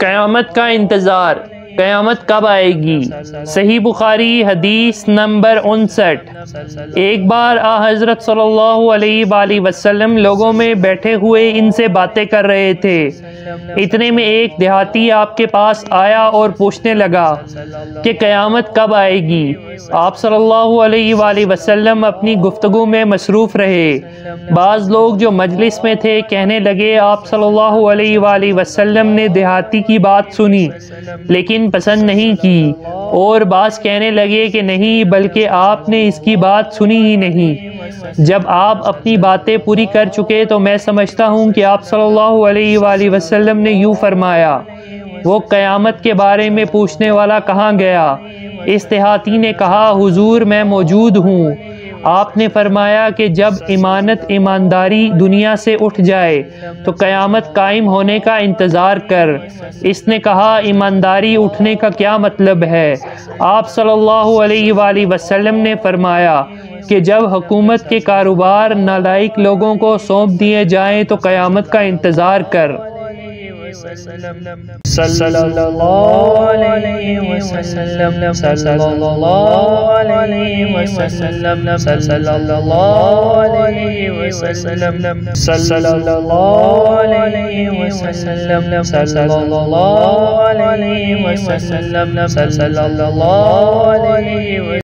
قیامت کا انتظار، قیامت کب آئے گی؟ صحیح بخاری حدیث نمبر 59۔ ایک بار حضرت صلی اللہ علیہ وآلہ وسلم لوگوں میں بیٹھے ہوئے ان سے باتیں کر رہے تھے۔ اتنے میں ایک دیہاتی آپ کے پاس آیا اور پوچھنے لگا کہ قیامت کب آئے گی؟ آپ صلی اللہ علیہ وآلہ وسلم اپنی گفتگو میں مصروف رہے۔ بعض لوگ جو مجلس میں تھے کہنے لگے آپ صلی اللہ علیہ وآلہ وسلم نے دیہاتی کی بات سنی لیکن پسند نہیں کی، اور بعض کہنے لگے کہ نہیں بلکہ آپ نے اس کی بات سنی ہی نہیں۔ جب آپ اپنی باتیں پوری کر چکے تو میں سمجھتا ہوں کہ آپ صلی اللہ علیہ وآلہ وسلم نے یوں فرمایا، وہ قیامت کے بارے میں پوچھنے والا کہاں گیا؟ اس دیہاتی نے کہا حضور میں موجود ہوں۔ آپ نے فرمایا کہ جب ایمانداری دنیا سے اٹھ جائے تو قیامت قائم ہونے کا انتظار کر۔ اس نے کہا ایمانداری اٹھنے کا کیا مطلب ہے؟ آپ صلی اللہ علیہ وآلہ وسلم نے فرمایا کہ جب حکومت کے کاروبار نالائق لوگوں کو سونپ دیے جائیں تو قیامت کا انتظار کر۔ صلی اللہ علیہ وسلم، صلی اللہ علیہ وسلم، صلی اللہ علیہ وسلم، صلی اللہ علیہ وسلم، صلی اللہ علیہ وسلم، صلی اللہ علیہ وسلم۔